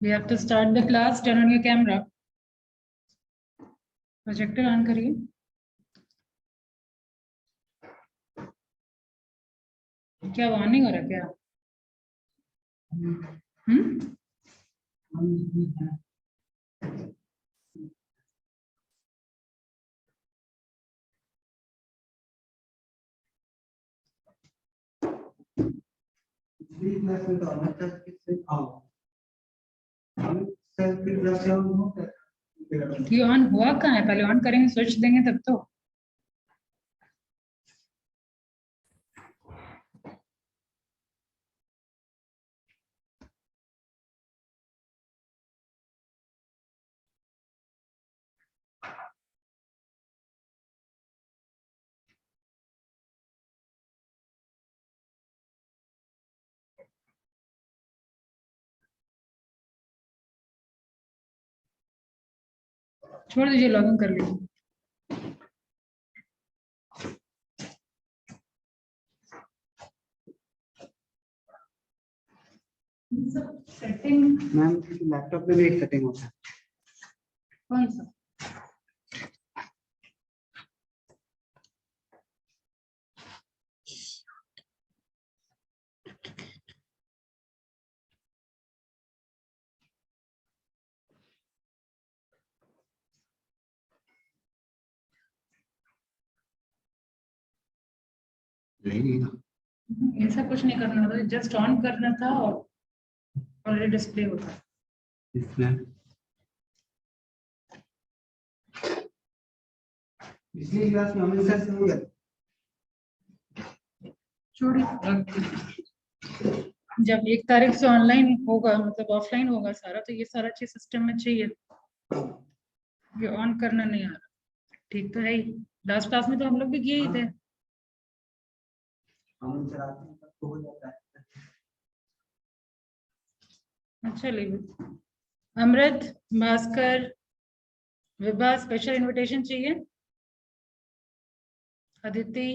We have to start the class. Turn on your camera. Projector on करिए. क्या warning हो रहा है क्या? ये ऑन हुआ कहाँ है? पहले ऑन करेंगे, स्विच देंगे तब तो. छोड़ दीजिए, लॉगिन कर लीजिए. सेटिंग मैम लैपटॉप में भी एक सेटिंग होता है. कौन सा? ऐसा कुछ नहीं करना था, जस्ट ऑन करना था और ऑलरेडी डिस्प्ले होता है. पिछली क्लास में हमने सर से हो गया. छोड़िए, जब 1 तारीख से ऑनलाइन होगा, मतलब ऑफलाइन होगा सारा, तो ये सारा चीज सिस्टम में चाहिए. ये ऑन करना नहीं आ रहा. ठीक तो है ही. लास्ट क्लास में तो हम लोग भी किए ही थे. हम चलाते हैं तो हो जाता है. अच्छा लीजिए. अमृत, भास्कर, विभा, स्पेशल इनविटेशन चाहिए. अदिति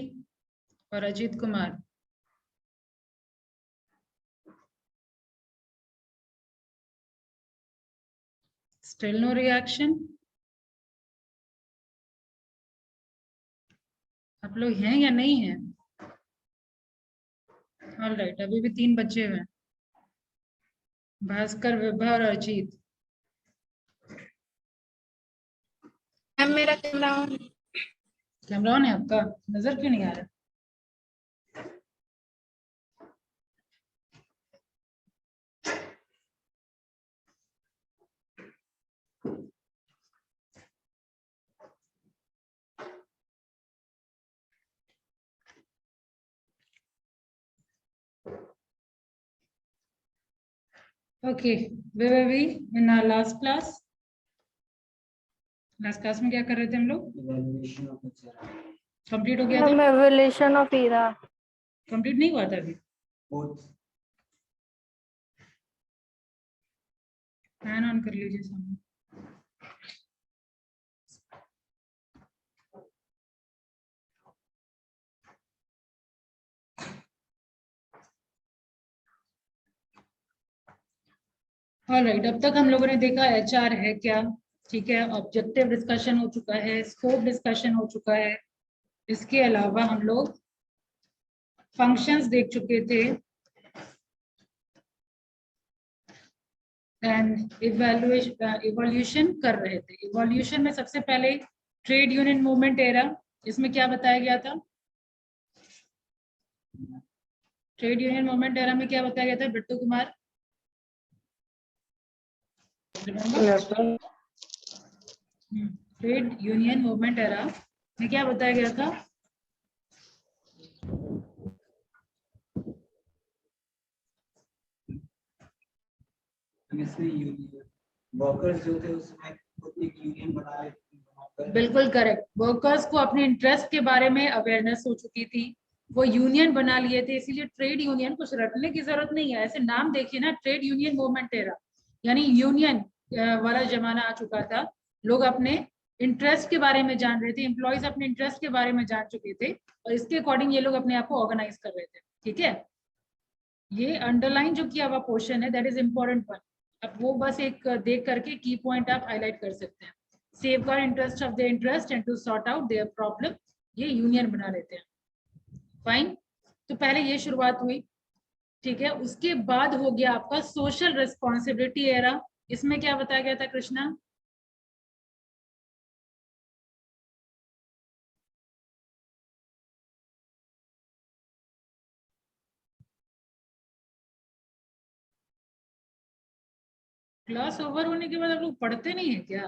और Ajit Kumar. Still no reaction. आप लोग हैं या नहीं हैं? ऑल राइट, अभी भी 3 बच्चे हैं. भास्कर, विभा और अजीत. मेरा कैमरा ऑन. कैमरा ऑन है आपका? नजर क्यों नहीं आ रहा? Okay, where were we in our last class? Last class में क्या कर रहे थे हम लोग? कंप्लीट हो गया था? एवोल्यूशन ऑफ ईरा कंप्लीट नहीं हुआ था अभी. फैन ऑन कर लीजिए सामने. ऑलराइट, अब तक हम लोगों ने देखा एचआर है क्या. ठीक है, ऑब्जेक्टिव डिस्कशन हो चुका है, स्कोप डिस्कशन हो चुका है. इसके अलावा हम लोग फंक्शंस देख चुके थे एंड इवोल्यूशन कर रहे थे. इवोल्यूशन में सबसे पहले ट्रेड यूनियन मूवमेंट एरा. इसमें क्या बताया गया था? ट्रेड यूनियन मूवमेंट एरा में क्या बताया गया था Bittu Kumar? Trade union movement era में क्या बताया गया था? वर्कर्स जो थे उसमें खुद एक यूनियन बना लेते. बिल्कुल करेक्ट. वर्कर्स को अपने इंटरेस्ट के बारे में अवेयरनेस हो चुकी थी, वो यूनियन बना लिए थे. इसीलिए ट्रेड यूनियन, कुछ रटने की जरूरत नहीं है, ऐसे नाम देखिए ना, ट्रेड यूनियन मूवमेंट एरा, यानी यूनियन वाला जमाना आ चुका था. लोग अपने इंटरेस्ट के बारे में जान रहे थे, एम्प्लॉयज अपने इंटरेस्ट के बारे में जान चुके थे और इसके अकॉर्डिंग ये लोग अपने आप को ऑर्गेनाइज कर रहे थे. ठीक है, ये अंडरलाइन जो किया हुआ पोर्शन है, दैट इज इम्पोर्टेंट वन. अब वो बस एक देख करके की पॉइंट आप हाईलाइट कर सकते हैं। Safeguard interest of the interest and to sort out their problem, ये यूनियन बना लेते हैं। फाइन, तो पहले ये शुरुआत हुई, ठीक है। उसके बाद हो गया आपका सोशल रिस्पॉन्सिबिलिटी एरा। इसमें क्या बताया गया था कृष्णा? क्लास ओवर होने के बाद आप लोग पढ़ते नहीं है क्या?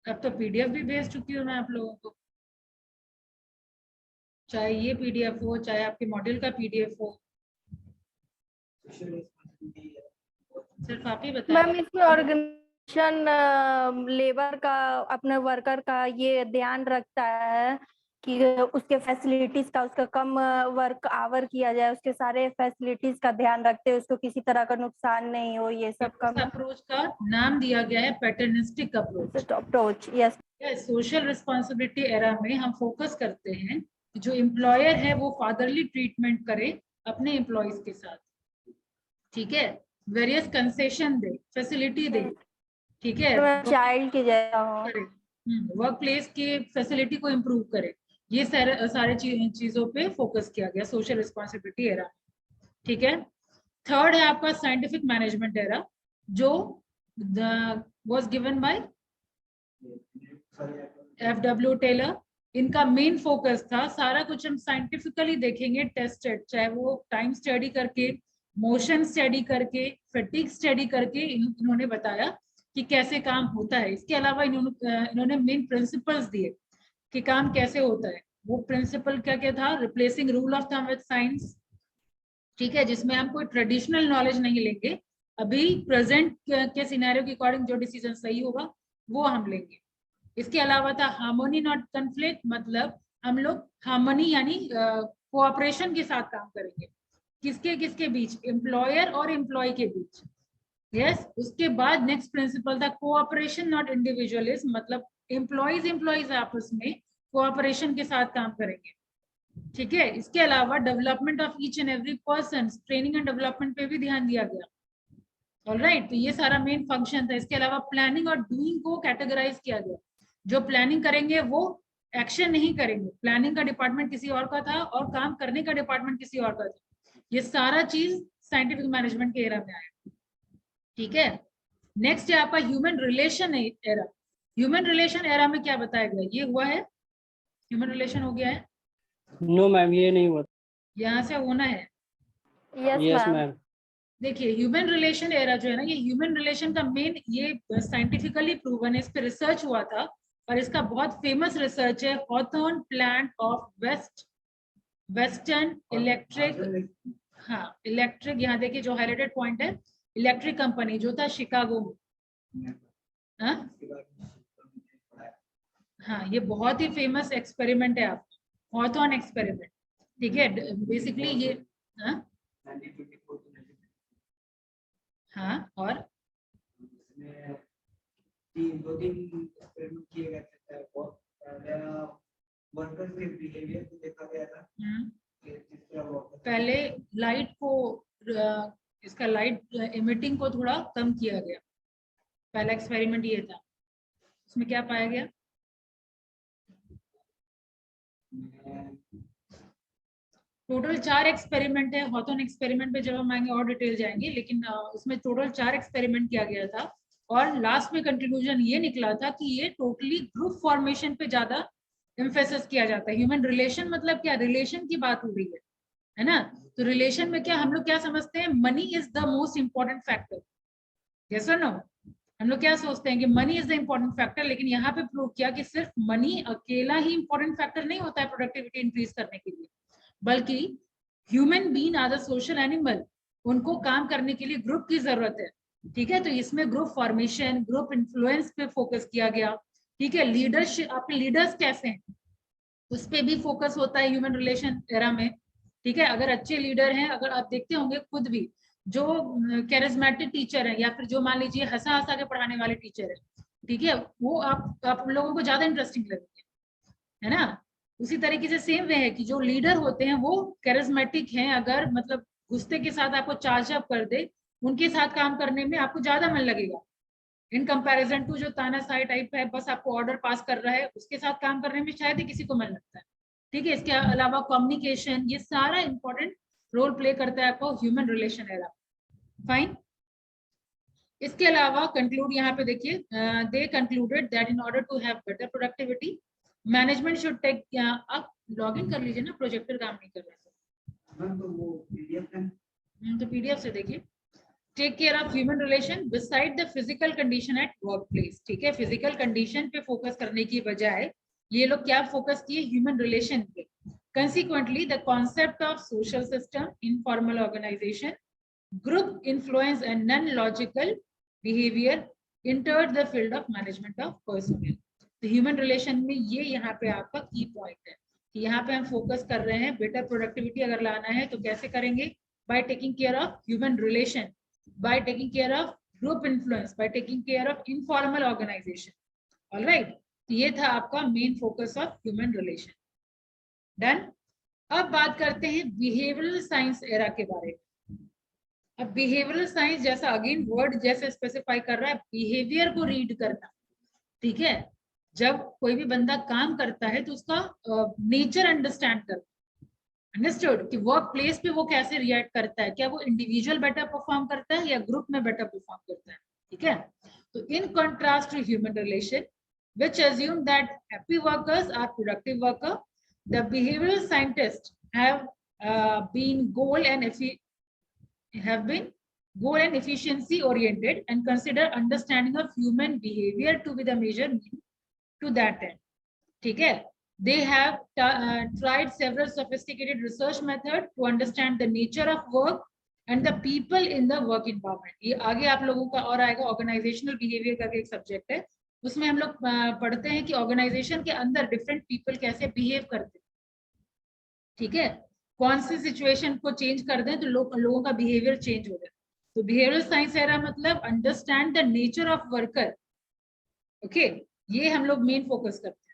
अब तो पीडीएफ भी भेज चुकी हूँ मैं आप लोगों को, चाहे ये पीडीएफ हो चाहे आपके मॉड्यूल का पीडीएफ हो, सिर्फ आप ही बताएं। मैम इसमें ऑर्गेनाइजेशन लेबर का, अपने वर्कर का ये ध्यान रखता है कि उसके फैसिलिटीज का, उसका कम वर्क आवर किया जाए, उसके सारे फैसिलिटीज का ध्यान रखते हैं, उसको किसी तरह का नुकसान नहीं हो, ये सब का अप्रोच का नाम दिया गया है paternalistic approach. Yes. Social responsibility era में हम फोकस करते हैं कि जो एम्प्लॉयर है वो फादरली ट्रीटमेंट करे अपने एम्प्लॉयज के साथ, ठीक है। वेरियस कंसेशन दे, फैसिलिटी दे, ठीक है, चाइल्ड की जैसा हो, वर्क प्लेस के फैसिलिटी को इम्प्रूव करे। ये सारे चीजों पे फोकस किया गया सोशल रिस्पॉन्सिबिलिटी एरा, ठीक है। थर्ड है आपका साइंटिफिक मैनेजमेंट एरा, जो was given by FW Taylor. इनका मेन फोकस था सारा कुछ हम साइंटिफिकली देखेंगे, टेस्टेड, चाहे वो टाइम स्टडी करके, मोशन स्टडी करके, फैटिग स्टडी करके इन्होंने बताया कि कैसे काम होता है। इसके अलावा इन्होंने मेन प्रिंसिपल्स दिए कि काम कैसे होता है। वो प्रिंसिपल क्या क्या था? Replacing rule of thumb with science, ठीक है, जिसमें हम कोई ट्रेडिशनल नॉलेज नहीं लेंगे, अभी प्रेजेंट के सिनेरियो के अकॉर्डिंग जो डिसीजन सही होगा वो हम लेंगे। इसके अलावा था हार्मोनी नॉट कन्फ्लिक्ट, मतलब हम लोग हार्मोनी यानी कोऑपरेशन के साथ काम करेंगे, किसके किसके बीच? एम्प्लॉयर और एम्प्लॉय के बीच। यस। उसके बाद नेक्स्ट प्रिंसिपल था कोऑपरेशन नॉट इंडिविजुअलिज्म, मतलब एम्प्लॉयज आपस में कोऑपरेशन के साथ काम करेंगे, ठीक है। इसके अलावा development of each and every person, training and development पे भी ध्यान दिया गया। ऑलराइट, तो ये सारा मेन फंक्शन था। इसके अलावा प्लानिंग और डूइंग को कैटेगराइज किया गया, जो प्लानिंग करेंगे वो एक्शन नहीं करेंगे, प्लानिंग का डिपार्टमेंट किसी और का था और काम करने का डिपार्टमेंट किसी और का था। ये सारा चीज साइंटिफिक मैनेजमेंट के एरा में आया, ठीक है। नेक्स्ट है आपका human relation era. Human relation era में क्या बताया गया? ये हुआ है, ह्यूमन रिलेशन हो गया है? नो मैम, ये नहीं हुआ। यहाँ से होना है। Yes ma'am. देखिए ह्यूमन रिलेशन एरा जो है ना, ये ह्यूमन रिलेशन का मेन, ये साइंटिफिकली प्रूवन है, इस पे रिसर्च हुआ था और इसका बहुत फेमस रिसर्च है Hawthorne plant of western electric. हाँ, इलेक्ट्रिक, यहाँ देखिए जो हाईलाइटेड पॉइंट है, इलेक्ट्रिक कंपनी जो था शिकागो में। हाँ, ये बहुत ही फेमस एक्सपेरिमेंट है आपका, हॉथॉर्न एक्सपेरिमेंट, ठीक है। बेसिकली ये हाँ, और दो तीन एक्सपेरिमेंट किए गए थे, वर्कर्स के बिहेवियर को देखा गया था। पहले लाइट को, इसका लाइट इमिटिंग को थोड़ा कम किया गया, पहला एक्सपेरिमेंट ये था। उसमें क्या पाया गया? टोटल 4 एक्सपेरिमेंट है हॉथॉर्न एक्सपेरिमेंट पे, जब हम आएंगे और डिटेल जाएंगे, लेकिन उसमें टोटल 4 एक्सपेरिमेंट किया गया था और लास्ट में कंक्लूजन ये निकला था कि ये टोटली ग्रुप फॉर्मेशन पे ज्यादा एम्फेसिस किया जाता है। ह्यूमन रिलेशन मतलब क्या? रिलेशन की बात हो रही है ना। तो रिलेशन में क्या हम लोग क्या समझते हैं? Money is the most important factor, yes और नो? हम लोग क्या सोचते हैं कि money is the important factor, लेकिन यहाँ पे प्रूव किया कि सिर्फ मनी अकेला ही इंपॉर्टेंट फैक्टर नहीं होता है प्रोडक्टिविटी इंक्रीज करने के लिए, बल्कि human being are the social animal, उनको काम करने के लिए ग्रुप की जरूरत है, ठीक है। तो इसमें ग्रुप फॉर्मेशन, ग्रुप इन्फ्लुएंस पे फोकस किया गया, ठीक है। लीडरशिप, आपके लीडर्स कैसे हैं उस पे भी फोकस होता है ह्यूमन रिलेशन एरा में, ठीक है। अगर अच्छे लीडर हैं, अगर आप देखते होंगे खुद भी, जो कैरिज्मेटिक टीचर है या फिर जो मान लीजिए हंसा हंसा के पढ़ाने वाले टीचर है, ठीक है, वो आप लोगों को ज्यादा इंटरेस्टिंग लगेंगे, है ना। उसी तरीके से सेम वे है कि जो लीडर होते हैं वो कैरिज्मेटिक हैं, अगर मतलब गुस्से के साथ आपको चार्ज अप कर दे उनके साथ काम करने में आपको ज्यादा मन लगेगा इन कंपैरिजन टू जो तानाशाही टाइप है, बस आपको ऑर्डर पास कर रहा है, उसके साथ काम करने में शायद ही किसी को मन लगता है। ठीक है, इसके अलावा कम्युनिकेशन, ये सारा इंपॉर्टेंट रोल प्ले करता है आपको ह्यूमन रिलेशन एरा। फाइन। इसके अलावा कंक्लूड यहाँ पे देखिए, they concluded that in order to have better productivity management should take, आप लॉग इन कर लीजिए ना, प्रोजेक्टर काम नहीं कर रहा है तो वो पीडीएफ है। तो पीडीएफ से देखिए। Take care of human relation beside the physical condition at work place. ठीक है, फिजिकल कंडीशन पे फोकस करने की बजाय ये लोग क्या फोकस किए, ह्यूमन रिलेशन पे। Consequently, the concept of social system, informal organization, group influence and non-logical behavior entered the field of management of personnel. तो ह्यूमन रिलेशन में ये यहाँ पे आपका की पॉइंट है कि यहाँ पे हम फोकस कर रहे हैं बेटर प्रोडक्टिविटी अगर लाना है तो कैसे करेंगे, by taking care of human relation, by taking care of group influence, by taking care of informal organization. All right, ये था आपका main focus of human relation. Done. अब बात करते हैं बिहेवियरल साइंस एरा के बारे में। अब बिहेवियरल साइंस जैसा अगेन वर्ड जैसे स्पेसिफाई कर रहा है बिहेवियर को रीड करना। ठीक है, जब कोई भी बंदा काम करता है तो उसका नेचर अंडरस्टैंड करना। अंडरस्टूड कि वर्क प्लेस पे वो कैसे रिएक्ट करता है, क्या वो इंडिविजुअल बेटर परफॉर्म करता है या ग्रुप में बेटर परफॉर्म करता है। ठीक है, तो in contrast to human relation which assume that happy workers are productive worker, the behavioral scientists have been goal and efficiency oriented and consider understanding of human behavior to be the major mean to that end. ठीक है, they have tried several sophisticated research methods to understand the nature of work and the people in the work environment. ये आगे आप लोगों का और आएगा, organisational behaviour का एक सब्जेक्ट है, उसमें हम लोग पढ़ते हैं कि ऑर्गेनाइजेशन के अंदर डिफरेंट पीपल कैसे बिहेव करते हैं। ठीक है, कौन सी सिचुएशन को चेंज कर दें तो लोगों का बिहेवियर चेंज हो जाए। तो बिहेवियरल साइंस एरा मतलब understand the nature of worker. Okay, ये हम लोग मेन फोकस करते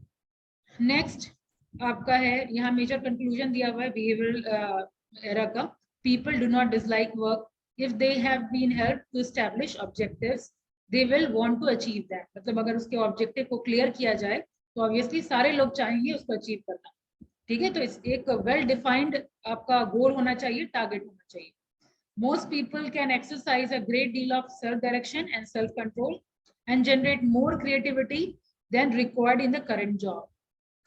हैं। नेक्स्ट आपका है, यहाँ मेजर कंक्लूजन दिया हुआ है बिहेवियरल एरा का। People do not dislike work if they have been help to establish objectives they will want to achieve that. मतलब अगर उसके ऑब्जेक्टिव को क्लियर किया जाए तो ऑब्वियसली सारे लोग चाहेंगे उसको अचीव करना। ठीक है, तो इस एक वेल डिफाइंड आपका गोल होना चाहिए, टारगेट होना चाहिए। Most people can exercise a great deal of self direction and self control and generate more creativity than required in the current job.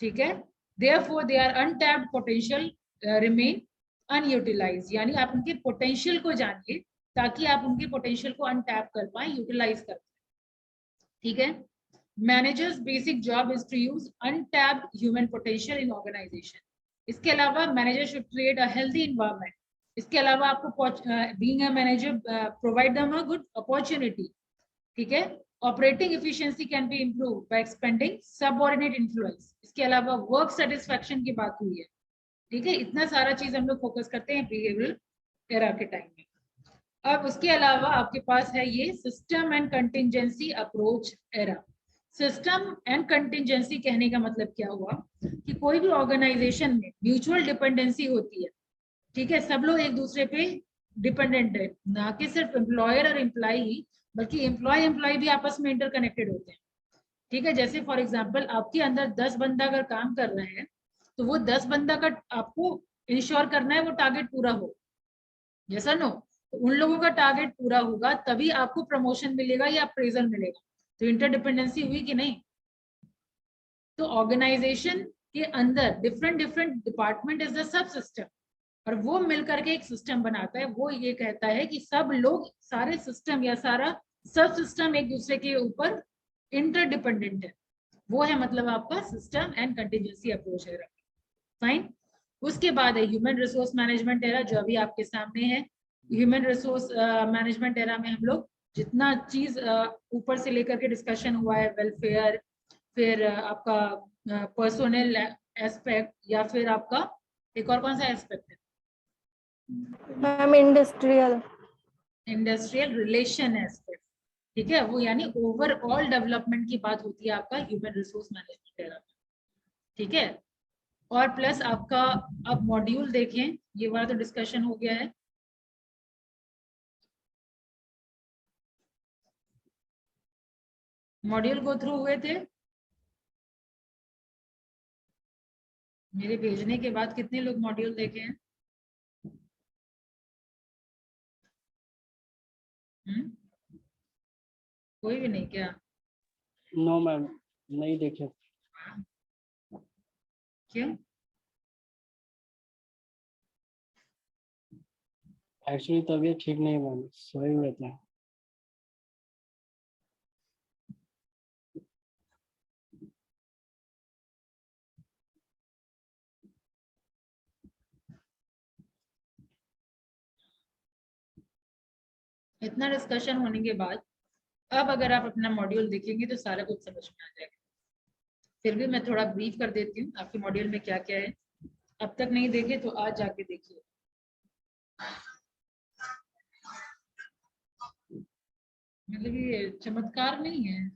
ठीक है, therefore they are untapped potential remain unutilised. यानी आप उनके potential को जानिए ताकि आप उनके पोटेंशियल को अनटैप कर पाए, यूटिलाइज कर पाए। ठीक है, managers basic job is to use untapped human potential in organisation. इसके अलावा manager should create a healthy environment. इसके अलावा आपको being a manager provide them a good opportunity. ठीक है, operating efficiency can be improve by expanding subordinate influence. इसके अलावा work satisfaction की बात हुई है। ठीक है, इतना सारा चीज हम लोग फोकस करते हैं बिहेवियरल एरा के टाइम में। अब उसके अलावा आपके पास है ये system and contingency approach era. System and contingency कहने का मतलब क्या हुआ कि कोई भी ऑर्गेनाइजेशन में म्यूचुअल डिपेंडेंसी होती है। ठीक है, सब लोग एक दूसरे पे डिपेंडेंट है, ना कि सिर्फ एम्प्लॉयर और एम्प्लॉई, बल्कि एम्प्लॉय भी आपस में इंटरकनेक्टेड होते हैं। ठीक है, जैसे फॉर एग्जाम्पल आपके अंदर 10 बंदा अगर काम कर रहे हैं तो वो 10 बंदा का आपको इंश्योर करना है वो टारगेट पूरा हो। जैसा नो, तो उन लोगों का टारगेट पूरा होगा तभी आपको प्रमोशन मिलेगा या अप्रेजल मिलेगा। तो इंटरडिपेंडेंसी हुई कि नहीं। तो ऑर्गेनाइजेशन के अंदर different department is the sub system, और वो मिलकर के एक सिस्टम बनाता है। वो ये कहता है कि सब लोग, सारे सिस्टम या सारा सब सिस्टम एक दूसरे के ऊपर इंटरडिपेंडेंट है। वो है मतलब आपका system and contingency approach era. Fine. उसके बाद है ह्यूमन रिसोर्स मैनेजमेंट एरा, जो अभी आपके सामने है। ह्यूमन रिसोर्स मैनेजमेंट एरा में हम लोग जितना चीज ऊपर से लेकर के डिस्कशन हुआ है, वेलफेयर, फिर आपका पर्सोनल एस्पेक्ट, या फिर आपका एक और कौन सा एस्पेक्ट है मैम, इंडस्ट्रियल रिलेशन एस्पेक्ट। ठीक है, वो यानी ओवरऑल डेवलपमेंट की बात होती है आपका ह्यूमन रिसोर्स मैनेजमेंट एरा में। ठीक है, और प्लस आपका अब मॉड्यूल देखें, ये वाला तो डिस्कशन हो गया है। मॉड्यूल गो थ्रू हुए थे? मेरे भेजने के बाद कितने लोग मॉड्यूल देखे हैं? कोई भी नहीं क्या? नो मैम, नहीं देखे। क्यों? एक्चुअली तबीयत ठीक नहीं मैम, सोए हुए थे। इतना डिस्कशन होने के बाद अब अगर आप अपना मॉड्यूल देखेंगे तो सारा कुछ समझ में आ जाएगा। फिर भी मैं थोड़ा ब्रीफ कर देती हूँ आपके मॉड्यूल में क्या क्या है। अब तक नहीं देखे तो आज जाके देखिए। मतलब ये चमत्कार नहीं है।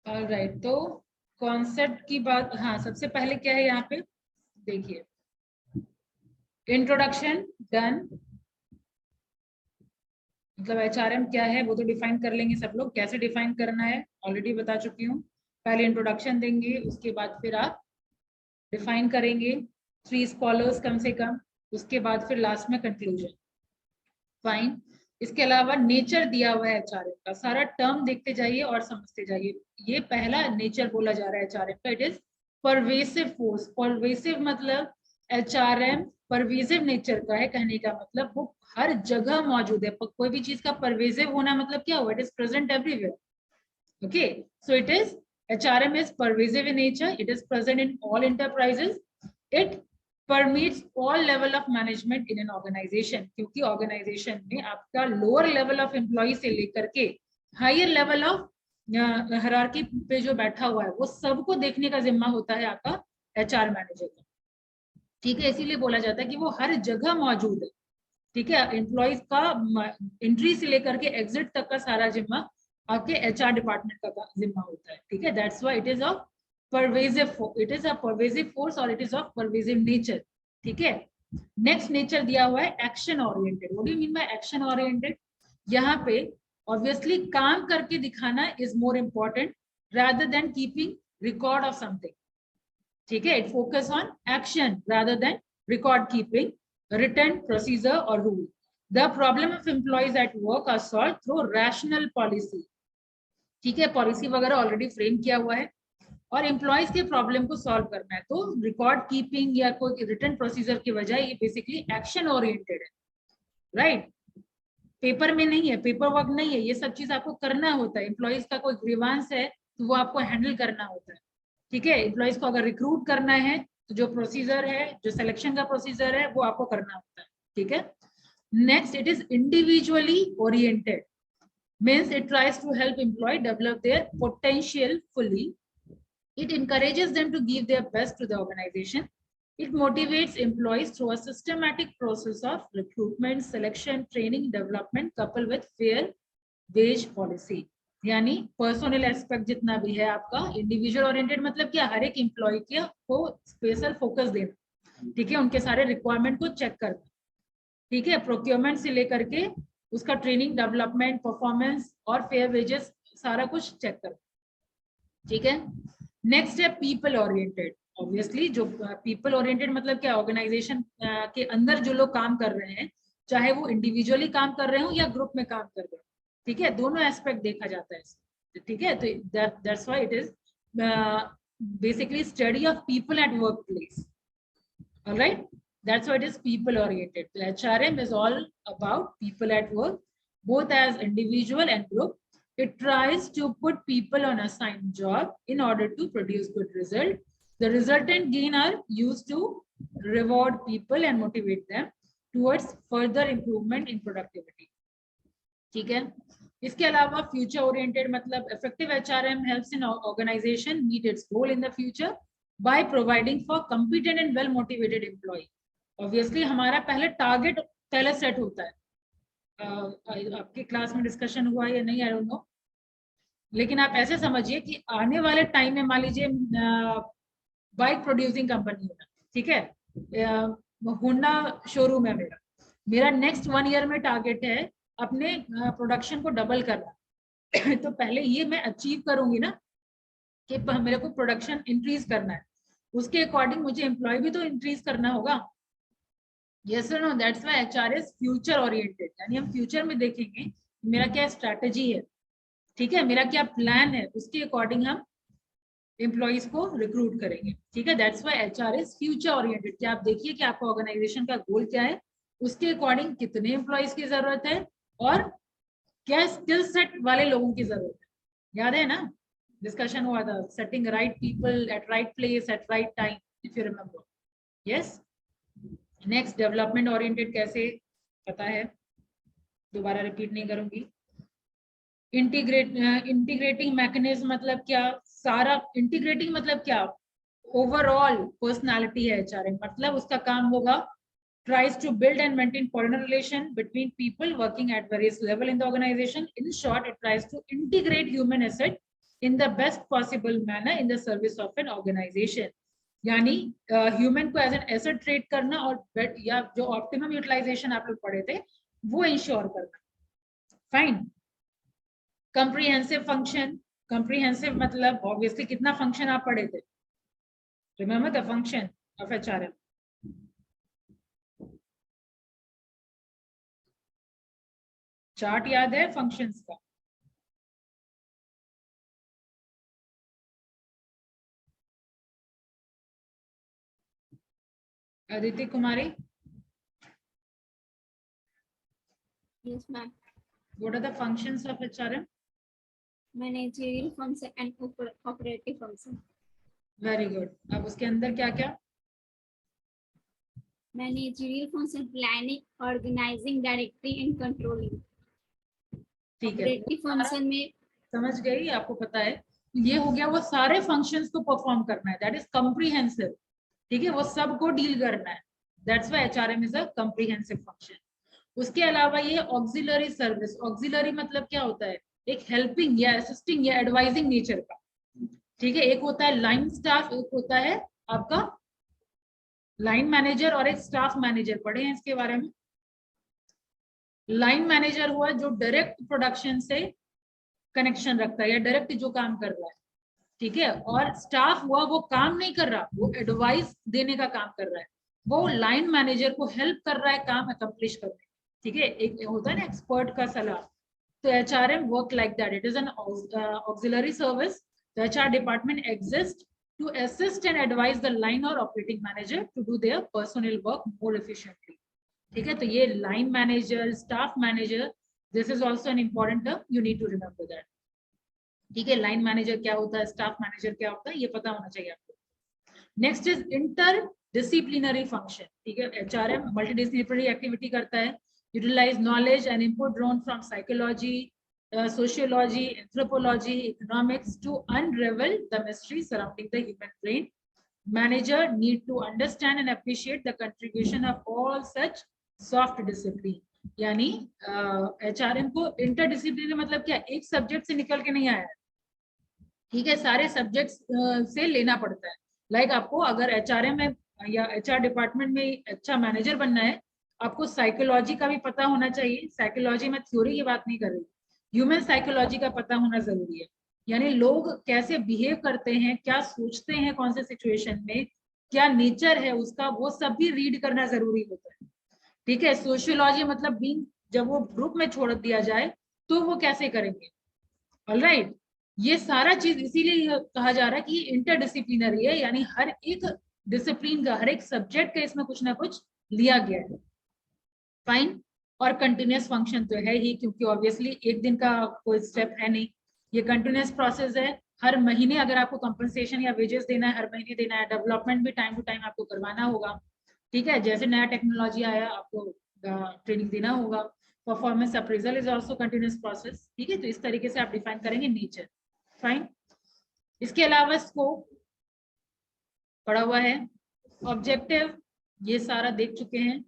ऑलराइट, तो कॉन्सेप्ट की बात, हाँ सबसे पहले क्या है यहाँ पे देखिए, इंट्रोडक्शन डन। मतलब एचआरएम क्या है वो तो डिफाइन कर लेंगे सब लोग, कैसे डिफाइन करना है ऑलरेडी बता चुकी हूँ। पहले इंट्रोडक्शन देंगे, उसके बाद फिर आप डिफाइन करेंगे 3 स्कॉलर्स कम से कम, उसके बाद फिर लास्ट में कंक्लूजन। फाइन। इसके अलावा नेचर दिया हुआ है एचआरएम का, सारा टर्म देखते जाइए और समझते जाइए। ये पहला नेचर बोला जा रहा है एचआरएम का, it is pervasive force. Pervasive मतलब एचआरएम परवेसिव नेचर का है, कहने का मतलब वो हर जगह मौजूद है। कोई भी चीज का परवेसिव होना मतलब क्या हुआ, it is present everywhere. Okay, so it is HRM is pervasive in nature. It is present in all enterprises. It permeates all level of management in an organization. क्योंकि organization में आपका lower level of employee से लेकर के higher level of hierarchy पे जो बैठा हुआ है वो सबको देखने का जिम्मा होता है आपका HR मैनेजर का। ठीक है, इसीलिए बोला जाता है कि वो हर जगह मौजूद है। ठीक है, एम्प्लॉयज का एंट्री से लेकर के एग्जिट तक का सारा जिम्मा आपके एचआर डिपार्टमेंट का जिम्मा होता है। ठीक है, that's why it is of pervasive, it is a pervasive force और it is of pervasive nature. ठीक है, नेक्स्ट नेचर दिया हुआ है action oriented. What do you mean by action oriented? यहाँ पे ऑब्वियसली काम करके दिखाना is more important rather than keeping record of something. ठीक है, it focus on action rather than record keeping, written procedure or rule. The problem of employees at work are solved through rational policy. ठीक है, policy वगैरह already frame किया हुआ है और employees के प्रॉब्लम को सॉल्व करना है। तो रिकॉर्ड कीपिंग या कोई रिटर्न प्रोसीजर की बजाय ये बेसिकली एक्शन ओरिएंटेड है। राइट, पेपर में नहीं है, पेपर वर्क नहीं है, ये सब चीज आपको करना होता है। एम्प्लॉयज का कोई ग्रीवांस है तो वो आपको हैंडल करना होता है। ठीक है, एम्प्लॉयज को अगर रिक्रूट करना है तो जो प्रोसीजर है, जो सिलेक्शन का प्रोसीजर है वो आपको करना होता है। ठीक है, next it is individually oriented, means it tries to help employ develop their potential fully. It encourages them to give their best to the organization. It motivates employees through a systematic process of recruitment, selection, training, development, coupled with fair wage policy. यानी personal aspect जितना भी है आपका, individual oriented मतलब क्या, हर एक employ को special focus देना। ठीक है, उनके सारे रिक्वायरमेंट को चेक करना। ठीक है, प्रोक्योरमेंट से लेकर के उसका ट्रेनिंग, डेवलपमेंट, परफॉर्मेंस और फेयर वेजेस सारा कुछ चेक करना। ठीक है, नेक्स्ट है पीपल ओरिएंटेड। ऑब्वियसली जो पीपल ओरिएंटेड मतलब क्या, ऑर्गेनाइजेशन के अंदर जो लोग काम कर रहे हैं, चाहे वो इंडिविजुअली काम कर रहे हो या ग्रुप में काम कर रहे हो। ठीक है, दोनों एस्पेक्ट देखा जाता है। ठीक है, तो that's why it is basically study of people at work place. Alright, that's why it is people oriented. So HRM is all about people at work, both as individual and group. It tries to put people on assigned job in order to produce good result. The resultant gain are used to reward people and motivate them towards further improvement in productivity. ठीक है, इसके अलावा future oriented मतलब effective HRM helps an organization meet its goal in the future by providing for competent and well motivated employee. Obviously हमारा पहले target पहले set होता है। आपके क्लास में डिस्कशन हुआ या नहीं, आई डोंट नो, लेकिन आप ऐसे समझिए कि आने वाले टाइम में मान लीजिए बाइक प्रोड्यूसिंग कंपनी है, ठीक है, होंडा शोरूम है मेरा नेक्स्ट 1 ईयर में टारगेट है अपने प्रोडक्शन को डबल करना। तो पहले ये मैं अचीव करूंगी ना कि मेरे को प्रोडक्शन इंक्रीज करना है, उसके अकॉर्डिंग मुझे एम्प्लॉय भी तो इंक्रीज करना होगा। यस और no, that's why HR is future oriented, यानी हम फ्यूचर में देखेंगे मेरा क्या स्ट्रैटेजी है, ठीक है, मेरा क्या प्लान है, उसके अकॉर्डिंग हम एम्प्लॉइज को रिक्रूट करेंगे, ठीक है। That's why HR is future oriented, कि आप देखिए कि आपका ऑर्गेनाइजेशन का गोल क्या है, उसके अकॉर्डिंग कितने एम्प्लॉइज की जरूरत है और क्या स्किल सेट वाले लोगों की जरूरत है। याद है ना, डिस्कशन हुआ था, setting right people at right place at right time, if you remember. Yes, next development oriented कैसे, पता है, दोबारा रिपीट नहीं करूंगी। इंटीग्रेटिंग मैकेनिज्म मतलब क्या, सारा इंटीग्रेटिंग मतलब क्या, ओवरऑल पर्सनालिटी है एचआरएम, मतलब उसका काम होगा tries to build and maintain foreign relation between people working at various level in the organization. In short, it tries to integrate human asset in the best possible manner in the service of an organization. यानी human को as an asset trade करना और या जो optimum utilisation आप लोग पढ़े थे वो इंश्योर करना। फाइन। कंप्रीहेंसिव फंक्शन, कंप्रीहेंसिव मतलब ऑब्वियसली कितना फंक्शन आप पढ़े थे, remember the function of HRM. Chart याद है फंक्शंस का? अदिति कुमारी, Yes, ma'am. what are the functions of HRM? Managerial function and operative function. Very good. अब उसके अंदर क्या क्या? Managerial function planning, organizing, directing and controlling. ठीक है, Operative function में समझ गई, आपको पता है ये हो गया, वो सारे फंक्शंस को परफॉर्म करना है, दैट इज कम्प्रीहेंसिव, ठीक है, वो सबको डील करना है, that's why HRM is a comprehensive function. उसके अलावा ये ऑक्सिलरी सर्विस, ऑक्सिलरी मतलब क्या होता है, एक हेल्पिंग या असिस्टिंग या एडवाइजिंग नेचर का, ठीक है। एक होता है लाइन स्टाफ, एक होता है आपका लाइन मैनेजर और एक स्टाफ मैनेजर, पढ़े हैं इसके बारे में। लाइन मैनेजर हुआ जो डायरेक्ट प्रोडक्शन से कनेक्शन रखता है या डायरेक्ट जो काम कर रहा है, ठीक है, और स्टाफ हुआ वो काम नहीं कर रहा, वो एडवाइस देने का काम कर रहा है, वो लाइन मैनेजर को हेल्प कर रहा है काम अकम्प्लिश करने, ठीक है। एक होता है ना एक्सपर्ट का सलाह, तो HRM work like that, it is an auxiliary service. The HR department exist to assist and advise the line or operating manager to do their personnel work more efficiently, ठीक है। तो ये line manager, staff manager, this is also an important term, you need to remember that, ठीक है। line manager क्या होता है, staff manager क्या होता है, ये पता होना चाहिए आपको। नेक्स्ट इज इंटरडिसिप्लिनरी फंक्शन, ठीक है। एचआरएम मल्टीडिसिप्लिनरी एक्टिविटी करता है, utilise knowledge and input drawn from psychology, sociology, anthropology, economics to unravel the mystery surrounding the human brain. Manager need to understand and appreciate the contribution of all such soft discipline. यानी HRM को interdisciplinary मतलब क्या, एक subject से निकल के नहीं आया, ठीक है, सारे सब्जेक्ट्स से लेना पड़ता है। लाइक आपको अगर HRM में या HR डिपार्टमेंट में अच्छा मैनेजर बनना है, आपको साइकोलॉजी का भी पता होना चाहिए, साइकोलॉजी में थ्योरी की बात नहीं कर रही, ह्यूमन साइकोलॉजी का पता होना जरूरी है, यानी लोग कैसे बिहेव करते हैं, क्या सोचते हैं, कौन से सिचुएशन में क्या नेचर है उसका, वो सब भी रीड करना जरूरी होता है, ठीक है। सोशियोलॉजी मतलब बीइंग, जब वो ग्रुप में छोड़ दिया जाए तो वो कैसे करेंगे, ऑलराइट। ये सारा चीज इसीलिए कहा जा रहा है कि इंटरडिसिप्लिनरी है, यानी हर एक डिसिप्लिन का, हर एक सब्जेक्ट का इसमें कुछ ना कुछ लिया गया है। फाइन। और कंटिन्यूस फंक्शन तो है ही, क्योंकि ऑब्वियसली एक दिन का कोई स्टेप है नहीं, ये कंटिन्यूस प्रोसेस है। हर महीने अगर आपको कंपनसेशन या वेजेस देना है, हर महीने देना है, डेवलपमेंट भी टाइम टू टाइम आपको करवाना होगा, ठीक है। जैसे नया टेक्नोलॉजी आया आपको ट्रेनिंग देना होगा। Performance appraisal is also continuous process, ठीक है। तो इस तरीके से आप डिफाइन करेंगे नेचर। फाइन। इसके अलावा स्कोप पड़ा हुआ है, ऑब्जेक्टिव ये सारा देख चुके हैं,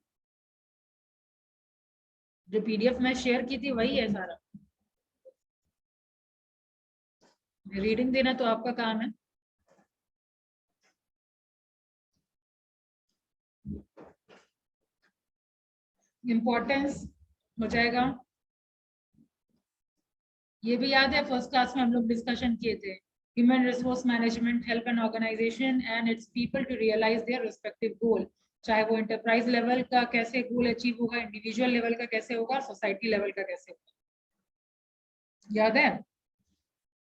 जो पीडीएफ में शेयर की थी वही है सारा, रीडिंग देना तो आपका काम है। इम्पोर्टेंस हो जाएगा। ये भी याद है फर्स्ट क्लास में हम लोग डिस्कशन किए थे, human resource management help an organisation and its people to realise their respective goal, चाहे वो एंटरप्राइज लेवल का कैसे गोल अचीव होगा, इंडिविजुअल लेवल का कैसे होगा, सोसाइटी लेवल का कैसे होगा, याद है।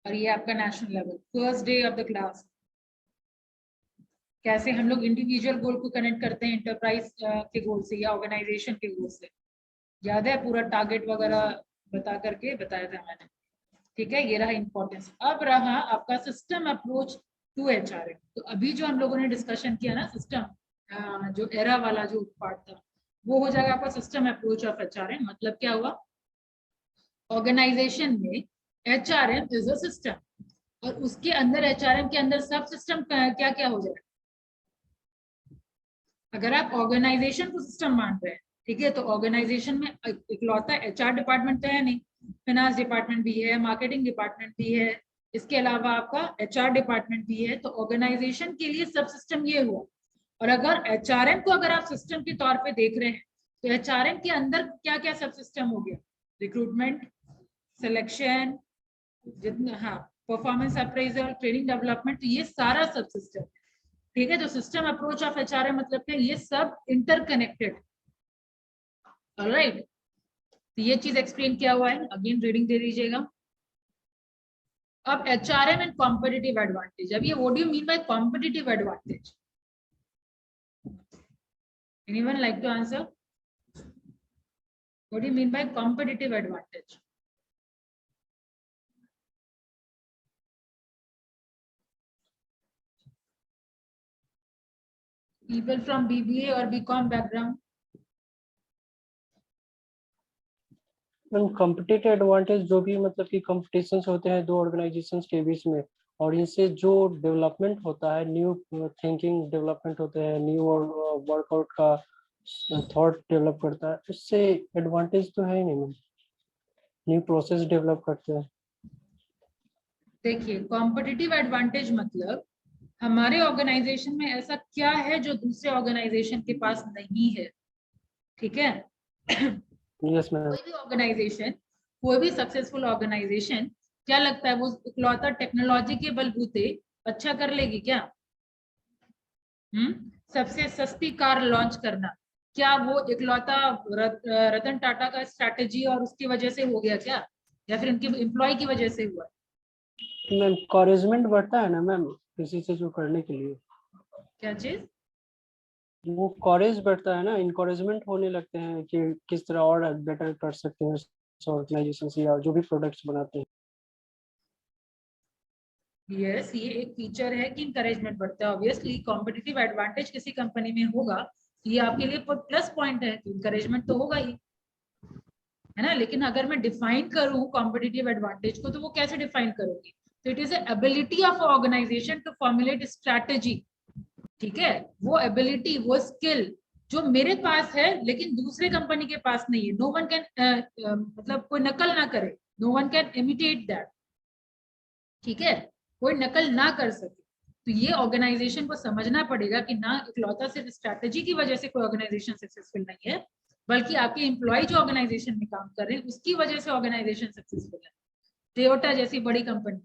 और ये आपका national level, first day of the class, कैसे हम लोग इंडिविजुअल गोल को कनेक्ट करते हैं एंटरप्राइज के गोल से या ऑर्गेनाइजेशन के गोल से, याद है, पूरा टारगेट वगैरह बता करके बताया था मैंने। ठीक है, ये रहा इंपॉर्टेंस। अब रहा आपका सिस्टम अप्रोच टू एचआरएम। तो अभी जो हम लोगों ने डिस्कशन किया ना सिस्टम, जो एरा वाला जो पार्ट था, वो हो जाएगा आपका सिस्टम अप्रोच ऑफ एचआरएम। मतलब क्या हुआ, ऑर्गेनाइजेशन में एचआरएम इज अ सिस्टम और उसके अंदर एचआरएम के अंदर सब सिस्टम क्या क्या हो जाएगा। अगर आप ऑर्गेनाइजेशन को सिस्टम मान रहे हैं, ठीक है, तो ऑर्गेनाइजेशन में इकलौता एचआर डिपार्टमेंट तो है नहीं, फाइनेंस डिपार्टमेंट भी है, मार्केटिंग डिपार्टमेंट भी है, इसके अलावा आपका एचआर डिपार्टमेंट भी है। तो ऑर्गेनाइजेशन के लिए सब सिस्टम ये हुआ। और अगर एचआरएम को अगर आप सिस्टम के तौर पे देख रहे हैं, तो एचआरएम के अंदर क्या क्या सब सिस्टम हो गया, रिक्रूटमेंट, सिलेक्शन, जितना, हाँ, परफॉर्मेंस अप्रेजल, ट्रेनिंग डेवलपमेंट, तो ये सारा सब सिस्टम। ठीक है, तो सिस्टम अप्रोच ऑफ एचआरएम मतलब क्या, ये सब इंटरकनेक्टेड। ऑलराइट, तो ये चीज एक्सप्लेन किया हुआ है, अगेन रीडिंग दे दीजिएगा। अब एचआरएम एंड कॉम्पिटिटिव एडवांटेज। अब ये what do you mean by competitive advantage? Anyone like to answer? What do you mean by competitive advantage? People from BBA or BCom background? Competitive advantage जो भी मतलब कि competitions होते हैं दो organisations के बीच में, और इनसे जो डेवलपमेंट होता है, न्यू थिंकिंग डेवलपमेंट होते हैं, न्यू वर्कआउट का थॉट डेवलप करता है, उससे एडवांटेज तो है ही नहीं, न्यू प्रोसेस डेवलप करते हैं। देखिए, कॉम्पिटिटिव एडवांटेज मतलब हमारे ऑर्गेनाइजेशन में ऐसा क्या है जो दूसरे ऑर्गेनाइजेशन के पास नहीं है। ठीक है, यस मैम। कोई भी ऑर्गेनाइजेशन, कोई भी सक्सेसफुल ऑर्गेनाइजेशन, क्या लगता है वो इकलौता टेक्नोलॉजी के बलबूते अच्छा कर लेगी क्या? सबसे सस्ती कार लॉन्च करना, क्या वो इकलौता रतन टाटा का स्ट्रैटेजी और उसकी वजह से हो गया क्या, या फिर उनके एम्प्लॉय की वजह से हुआ? मैम encouragement बढ़ता है ना मैम किसी से जो करने के लिए, क्या चीज? वो कॉरेज बढ़ता है ना, इनकरेजमेंट होने लगते हैं कि किस तरह और बेटर कर सकते हैं ऑर्गेनाइजेशन से या जो भी प्रोडक्ट्स बनाते हैं। यस, ये एक फीचर है कि इंकरेजमेंट बढ़ता है। ऑब्वियसली कॉम्पिटिटिव एडवांटेज किसी कंपनी में होगा, ये आपके लिए प्लस पॉइंट है, इंकरेजमेंट तो होगा ही, है ना। लेकिन अगर मैं डिफाइन करूं कॉम्पिटिटिव एडवांटेज को, तो वो कैसे डिफाइन करूंगी? तो it is ability of organisation to formulate strategy. ठीक है, वो एबिलिटी, वो स्किल जो मेरे पास है लेकिन दूसरे कंपनी के पास नहीं है, नो वन कैन, मतलब कोई नकल ना करे, no one can imitate that. ठीक है, कोई नकल ना कर सके। तो ये ऑर्गेनाइजेशन को समझना पड़ेगा कि ना इकलौता सिर्फ स्ट्रैटेजी की वजह से कोई ऑर्गेनाइजेशन सक्सेसफुल नहीं है, बल्कि आपके एम्प्लॉय जो ऑर्गेनाइजेशन में काम कर रहे हैं उसकी वजह से ऑर्गेनाइजेशन सक्सेसफुल है। टोयोटा जैसी बड़ी कंपनी,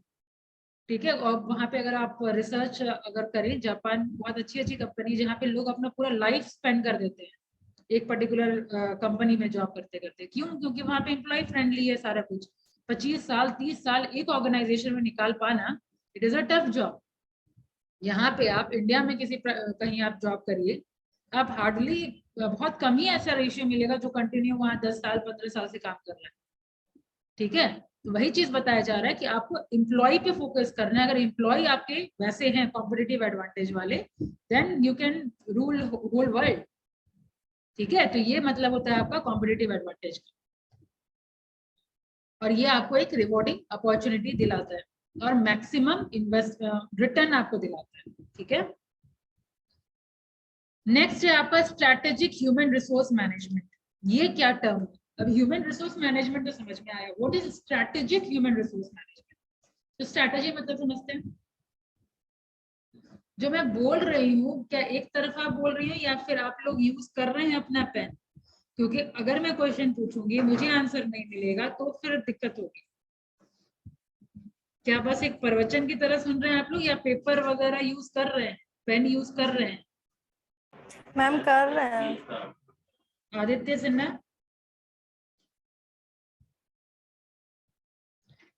ठीक है, और वहां पे अगर आप रिसर्च अगर करें, जापान बहुत अच्छी अच्छी कंपनी जहाँ पे लोग अपना पूरा लाइफ स्पेंड कर देते हैं एक पर्टिकुलर कंपनी में जॉब करते करते। क्यों? क्योंकि वहां पे एम्प्लॉय फ्रेंडली है सारा कुछ। 25 साल 30 साल एक ऑर्गेनाइजेशन में निकाल पाना, it is a tough job. यहाँ पे आप इंडिया में किसी कहीं आप जॉब करिए, आप हार्डली, बहुत कम ही ऐसा रेशियो मिलेगा जो कंटिन्यू वहां 10 साल 15 साल से काम कर रहा है। ठीक है, तो वही चीज बताया जा रहा है कि आपको एम्प्लॉय पे फोकस करना है। अगर एम्प्लॉय आपके वैसे हैं कॉम्पिटिटिव एडवांटेज वाले, then you can rule whole world. ठीक है, तो ये मतलब होता है आपका कॉम्पिटिटिव एडवांटेज का, और ये आपको एक रिवॉर्डिंग अपॉर्चुनिटी दिलाता है और मैक्सिमम इन्वेस्ट रिटर्न आपको दिलाता है। ठीक है, नेक्स्ट है आपका स्ट्रैटेजिक ह्यूमन रिसोर्स मैनेजमेंट। ये क्या टर्म है? अब ह्यूमन रिसोर्स मैनेजमेंट तो समझ में आया, what is strategic human resource management? तो स्ट्रैटेजी मतलब समझते हैं, जो मैं बोल रही हूँ क्या एक तरफा बोल रही हूँ या फिर आप लोग यूज कर रहे हैं अपना पेन? क्योंकि अगर मैं क्वेश्चन पूछूंगी मुझे आंसर नहीं मिलेगा तो फिर दिक्कत होगी। क्या बस एक प्रवचन की तरह सुन रहे हैं आप लोग या पेपर वगैरह यूज कर रहे हैं, पेन यूज कर रहे हैं? मैम कर रहे हैं। आदित्य सिन्हा,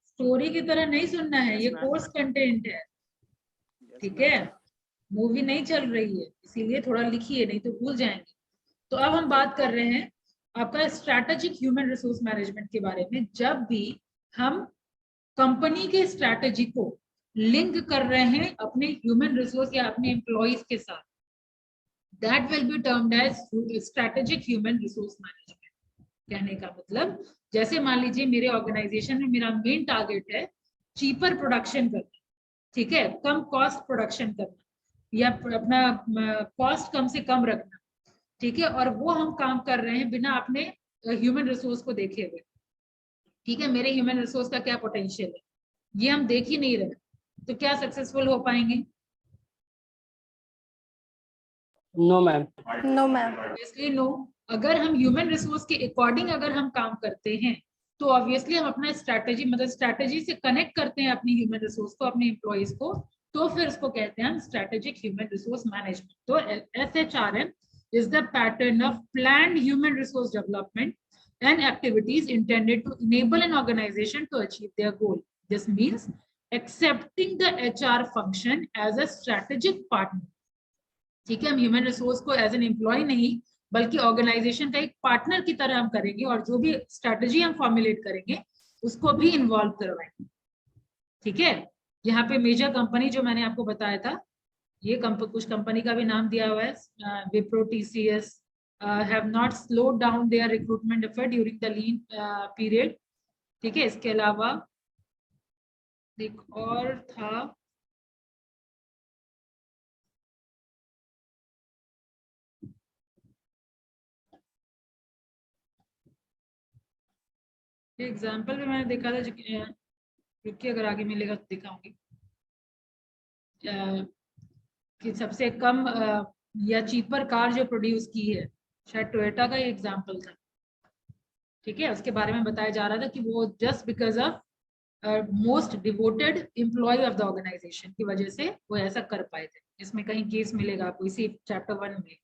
स्टोरी की तरह नहीं सुनना है, ये कोर्स कंटेंट है, ठीक है? मूवी नहीं चल रही है, इसीलिए थोड़ा लिखिए नहीं तो भूल जाएंगे। तो अब हम बात कर रहे हैं आपका स्ट्रैटेजिक ह्यूमन रिसोर्स मैनेजमेंट के बारे में। जब भी हम कंपनी के स्ट्रैटेजी को लिंक कर रहे हैं अपने ह्यूमन रिसोर्स या अपने एम्प्लॉइज के साथ, that will be termed as strategic human resource management. कहने का मतलब, जैसे मान लीजिए मेरे ऑर्गेनाइजेशन में मेरा मेन टारगेट है चीपर प्रोडक्शन करना, ठीक है, कम कॉस्ट प्रोडक्शन करना या अपना कॉस्ट कम से कम रखना, ठीक है, और वो हम काम कर रहे हैं बिना अपने ह्यूमन रिसोर्स को देखे हुए, ठीक है? मेरे ह्यूमन रिसोर्स का क्या पोटेंशियल है ये हम देख ही नहीं रहे, तो क्या सक्सेसफुल हो पाएंगे? No ma'am. No ma'am. Obviously no. अगर हम ह्यूमन रिसोर्स के अकॉर्डिंग अगर हम काम करते हैं तो ऑब्वियसली हम अपना स्ट्रैटेजी मतलब स्ट्रैटेजी से कनेक्ट करते हैं अपनी ह्यूमन रिसोर्स को, अपने एम्प्लॉइज को, तो फिर उसको कहते हैं हम स्ट्रैटेजिक ह्यूमन रिसोर्स मैनेजमेंट। तो SHRM is the pattern of planned human resource development and activities intended to enable an organization to achieve their goal. This means accepting the HR function as a strategic partner. ठीक है, हम human resource को as an employ नहीं बल्कि organisation का एक partner की तरह हम करेंगे, और जो भी स्ट्रैटेजी हम फॉर्मुलेट करेंगे उसको भी इन्वॉल्व करवाएंगे, ठीक है? यहाँ पे मेजर कंपनी जो मैंने आपको बताया था, ये कुछ कंपनी का भी नाम दिया हुआ है, Wipro, TCS have not slowed down their recruitment effort during the lean period, ठीक है? इसके अलावा एक और था, एग्जाम्पल भी मैंने देखा था, क्योंकि अगर आगे मिलेगा तो दिखाऊंगी कि सबसे कम या चीपर कार जो प्रोड्यूस की है, शायद टोयोटा का ही एग्जाम्पल था, ठीक है? उसके बारे में बताया जा रहा था कि वो just because of most devoted employ of the organisation की वजह से वो ऐसा कर पाए थे। इसमें कहीं केस मिलेगा आपको इसी चैप्टर 1 में।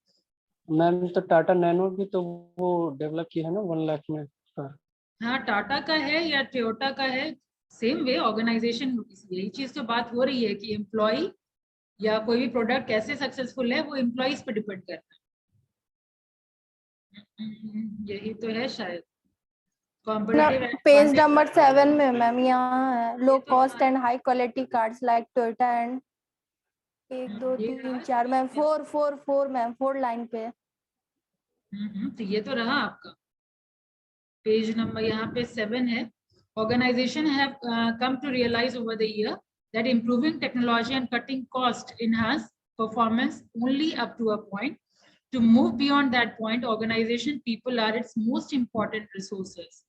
मैम तो टाटा नैनो भी तो वो डेवलप की है ना 1 लाख में कार। हाँ, टाटा का है या टोयोटा का है, सेम वे ऑर्गेनाइजेशन, यही चीज तो बात हो रही है कि एम्प्लॉय या कोई भी प्रोडक्ट कैसे सक्सेसफुल है वो एम्प्लॉइज पे डिपेंड करता है। यही तो है शायद कॉम्पिटिटिव। पेज नंबर 7 में मैम यहाँ है, low cost and high quality cards like Toyota and 1 2 3 4 ma'am 4 ma'am 4 line पे। तो ये तो रहा आपका पेज नंबर, यहाँ पे 7 है। Organization have come to realize over the year that improving technology and cutting cost enhance performance only up to a point. To move beyond that point, organization people are its most important resources.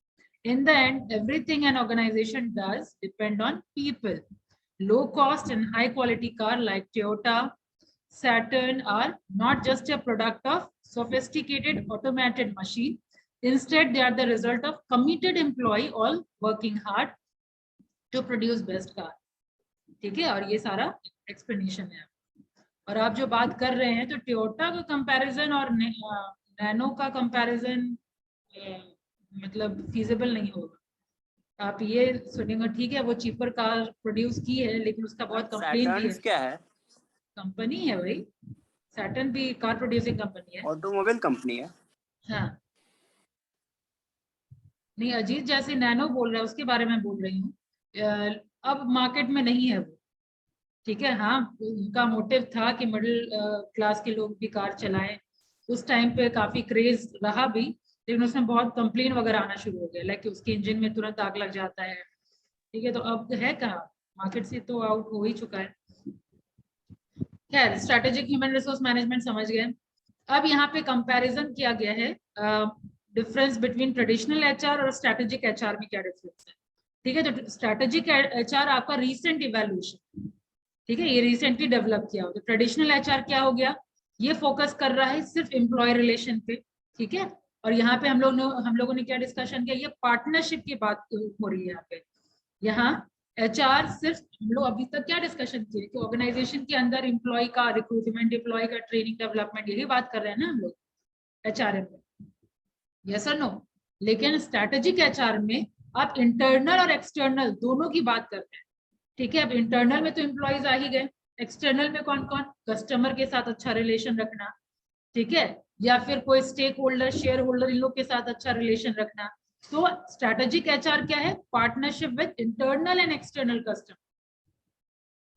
In the end, everything an organization does depend on people. Low cost and high quality car like Toyota, Saturn are not just a product of sophisticated automated machine. Instead, they are the result of committed employee all working hard to produce best car, ठीक है? और ये सारा explanation है। और आप जो बात कर रहे हैं तो टोयोटा का कंपैरिजन और नैनो का कंपैरिजन मतलब फीजिबल नहीं होगा। आप ये सुनिएगा, ठीक है, वो चीपर कार प्रोड्यूस की है लेकिन उसका बहुत कंप्लेन भी है। क्या है? कंपनी है भाई, सैटर्न भी कार प्रोड्यूसिंग कंपनी है, ऑटोमोबाइल कंपनी है। हाँ, नहीं, अजीत जैसे नैनो बोल रहा है उसके बारे में बोल रही हूँ। अब मार्केट में नहीं है वो, ठीक है? हाँ, उनका मोटिव था कि मिडिल क्लास के लोग भी कार चलाएं, उस टाइम पे काफी क्रेज रहा भी, लेकिन उसमें बहुत कंप्लेन वगैरह आना शुरू हो गया, लाइक उसके इंजन में तुरंत आग लग जाता है, ठीक है? तो अब है कहाँ, मार्केट से तो आउट हो ही चुका है। खैर, स्ट्रैटेजिक ह्यूमन रिसोर्स मैनेजमेंट समझ गए। अब यहाँ पे कंपैरिजन किया गया है डिफरेंस बिटवीन ट्रेडिशनल HR और स्ट्रैटेजिक HR में क्या डिफरेंस है, ठीक है? तो स्ट्रैटेजिक HR आपका रीसेंट इवैल्यूएशन, ठीक है, ये रिसेंटली डेवलप किया हो। तो ट्रेडिशनल HR क्या हो गया, ये फोकस कर रहा है सिर्फ एम्प्लॉय रिलेशन पे, ठीक है? और यहाँ पे हम लोगों ने क्या डिस्कशन किया, ये पार्टनरशिप की बात हो रही है यहाँ पे। यहाँ एचआर सिर्फ हम लोग अभी तक क्या डिस्कशन किए कि ऑर्गेनाइजेशन के अंदर एम्प्लॉय का रिक्रूटमेंट, एम्प्लॉय का ट्रेनिंग डेवलपमेंट, यही बात कर रहे हैं ना हम लोग एचआरएम में, यस और नो। लेकिन स्ट्रेटेजिक एचआर में आप इंटरनल और एक्सटर्नल दोनों की बात करते हैं, ठीक है। अब इंटरनल में तो एम्प्लॉयज आ ही गए, एक्सटर्नल में कौन कौन, कस्टमर के साथ अच्छा रिलेशन रखना, ठीक है, या फिर कोई स्टेक होल्डर, शेयर होल्डर, इन लोग के साथ अच्छा रिलेशन रखना। तो स्ट्रेटेजिक एचआर क्या है, partnership with internal and external customer,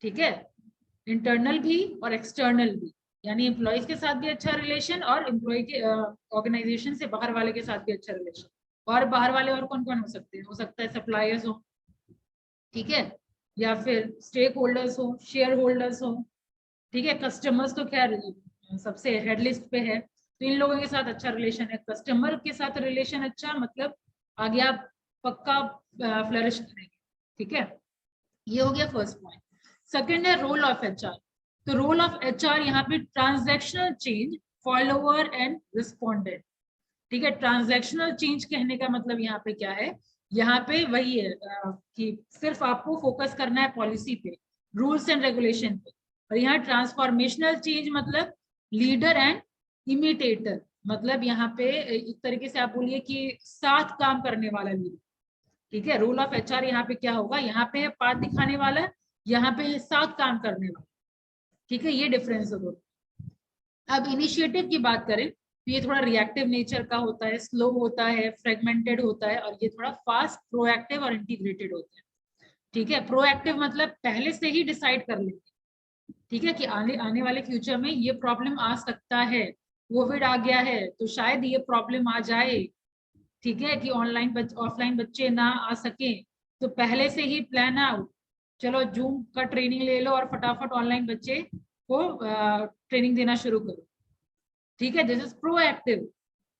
ठीक है, इंटरनल भी और एक्सटर्नल भी, यानी एम्प्लॉयज के साथ भी अच्छा रिलेशन और एम्प्लॉय के ऑर्गेनाइजेशन से बाहर वाले के साथ भी अच्छा रिलेशन। और बाहर वाले और कौन कौन हो सकते हैं, हो सकता है सप्लायर्स हो, ठीक है, या फिर स्टेक होल्डर्स हो, शेयर होल्डर्स हो, ठीक है। कस्टमर्स तो खैर सबसे हेड लिस्ट पे है, तो इन लोगों के साथ अच्छा रिलेशन है। कस्टमर के साथ रिलेशन अच्छा, मतलब आगे आप पक्का फ्लरिश करेंगे, ठीक है। ये हो गया फर्स्ट पॉइंट। सेकंड है रोल ऑफ एचआर। तो रोल ऑफ एचआर यहाँ पे transactional change, follower and respondent, ठीक है। ट्रांजैक्शनल चेंज कहने का मतलब यहाँ पे क्या है, यहाँ पे वही है कि सिर्फ आपको फोकस करना है पॉलिसी पे, रूल्स एंड रेगुलेशन पे। और यहाँ ट्रांसफॉर्मेशनल चेंज मतलब लीडर एंड इमिटेटर, मतलब यहाँ पे एक तरीके से आप बोलिए कि साथ काम करने वाला लीडर, ठीक है। रूल ऑफ एचआर यहाँ पे क्या होगा, यहाँ पे है पाथ दिखाने वाला, यहाँ पे है साथ काम करने वाला, ठीक है, ये डिफरेंस है दोनों। अब इनिशिएटिव की बात करें तो ये थोड़ा रिएक्टिव नेचर का होता है, स्लो होता है, फ्रेगमेंटेड होता है, और ये थोड़ा फास्ट, प्रोएक्टिव और इंटीग्रेटेड होता है, ठीक है। प्रोएक्टिव मतलब पहले से ही डिसाइड कर लेंगे, ठीक है, कि आने वाले फ्यूचर में ये प्रॉब्लम आ सकता है, कोविड आ गया है तो शायद ये प्रॉब्लम आ जाए, ठीक है, कि ऑनलाइन ऑफलाइन बच्चे ना आ सके, तो पहले से ही प्लान आउट, चलो जूम का ट्रेनिंग ले लो और फटाफट ऑनलाइन बच्चे को ट्रेनिंग देना शुरू करो, ठीक है। दिस इज प्रोएक्टिव,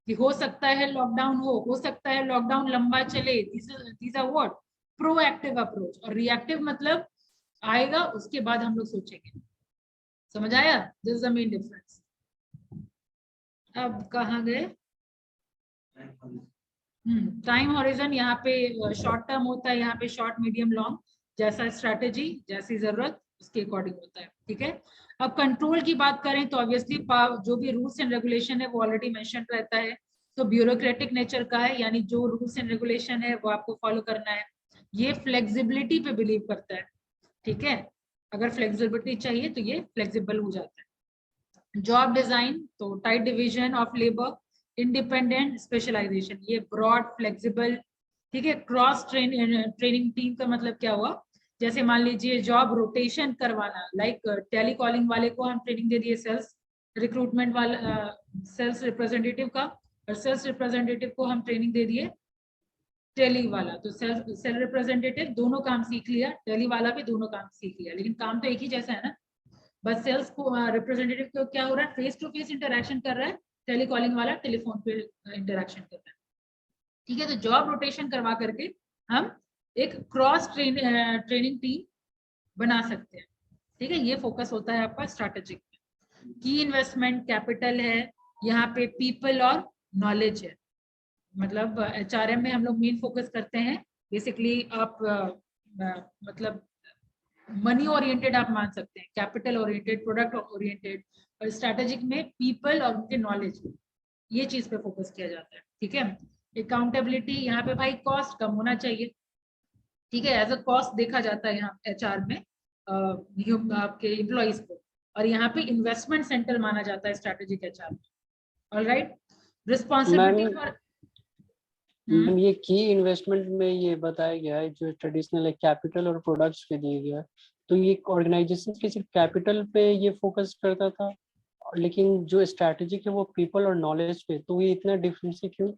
कि हो सकता है लॉकडाउन हो सकता है लॉकडाउन लंबा चले, this are what, proactive approach. और रिएक्टिव मतलब आएगा उसके बाद हम लोग सोचेंगे, समझ आया, this is the main difference. अब कहाँ गए, टाइम हॉरिजन, यहाँ पे शॉर्ट टर्म होता है, यहाँ पे शॉर्ट, मीडियम, लॉन्ग, जैसा स्ट्रैटेजी, जैसी जरूरत उसके अकॉर्डिंग होता है, ठीक है। अब कंट्रोल की बात करें तो ऑब्वियसली जो भी रूल्स एंड रेगुलेशन है वो ऑलरेडी मेंशन रहता है, तो ब्यूरोक्रेटिक नेचर का है, यानी जो रूल्स एंड रेगुलेशन है वो आपको फॉलो करना है। ये फ्लेक्सिबिलिटी पे बिलीव करता है, ठीक है, अगर फ्लेक्सिबिलिटी चाहिए तो ये फ्लेक्सिबल हो जाता है। जॉब डिजाइन तो tight division of labour, independent specialisation, ये ब्रॉड, फ्लेक्सिबल, ठीक है। क्रॉस ट्रेनिंग टीम का मतलब क्या हुआ, जैसे मान लीजिए जॉब रोटेशन करवाना, लाइक टेली कॉलिंग वाले को हम ट्रेनिंग दे दिए सेल्स रिक्रूटमेंट वाला, सेल्स रिप्रेजेंटेटिव का, और सेल्स रिप्रेजेंटेटिव को हम ट्रेनिंग दे दिए टेली वाला, तो सेल रिप्रेजेंटेटिव दोनों काम सीख लिया, टेली वाला भी दोनों काम सीख लिया, लेकिन काम तो एक ही जैसा है ना, बस सेल्स को रिप्रेजेंटेटिव को क्या हो रहा है, फेस टू फेस इंटरेक्शन कर रहा है, टेलीकॉलिंग वाला टेलीफोन पे इंटरेक्शन कर रहा है, ठीक है। तो जॉब रोटेशन करवा करके हम एक क्रॉस ट्रेनिंग टीम बना सकते हैं, ठीक है। ये फोकस होता है आपका स्ट्रैटेजिक में। की इन्वेस्टमेंट कैपिटल है, यहाँ पे पीपल और नॉलेज है, मतलब एचआरएम में हम लोग मेन फोकस करते हैं बेसिकली, आप मतलब मनी ओरिएंटेड आप मान सकते हैं, कैपिटल ओरिएंटेड, प्रोडक्ट ओरिएंटेड, और स्ट्रैटेजिक में पीपल और उनके नॉलेज, ये चीज पे फोकस किया जाता है, ठीक है। अकाउंटेबिलिटी, यहाँ पे भाई कॉस्ट कम होना चाहिए, ठीक है, एज अ कॉस्ट देखा जाता है यहाँ एचआर में आपके एम्प्लॉइज को, और यहाँ पे इन्वेस्टमेंट सेंटर माना जाता है स्ट्रैटेजिक एचआर में, ऑलराइट। रिस्पॉन्सिबिलिटी फॉर, मैम ये की इन्वेस्टमेंट में ये बताया गया है जो ट्रेडिशनल है कैपिटल और प्रोडक्ट्स पे दिए गया है, तो ये ऑर्गेनाइजेशन के सिर्फ कैपिटल पे ये फोकस करता था, लेकिन जो स्ट्रैटेजिक है वो पीपल और नॉलेज पे, तो ये इतना डिफरेंस है क्यों?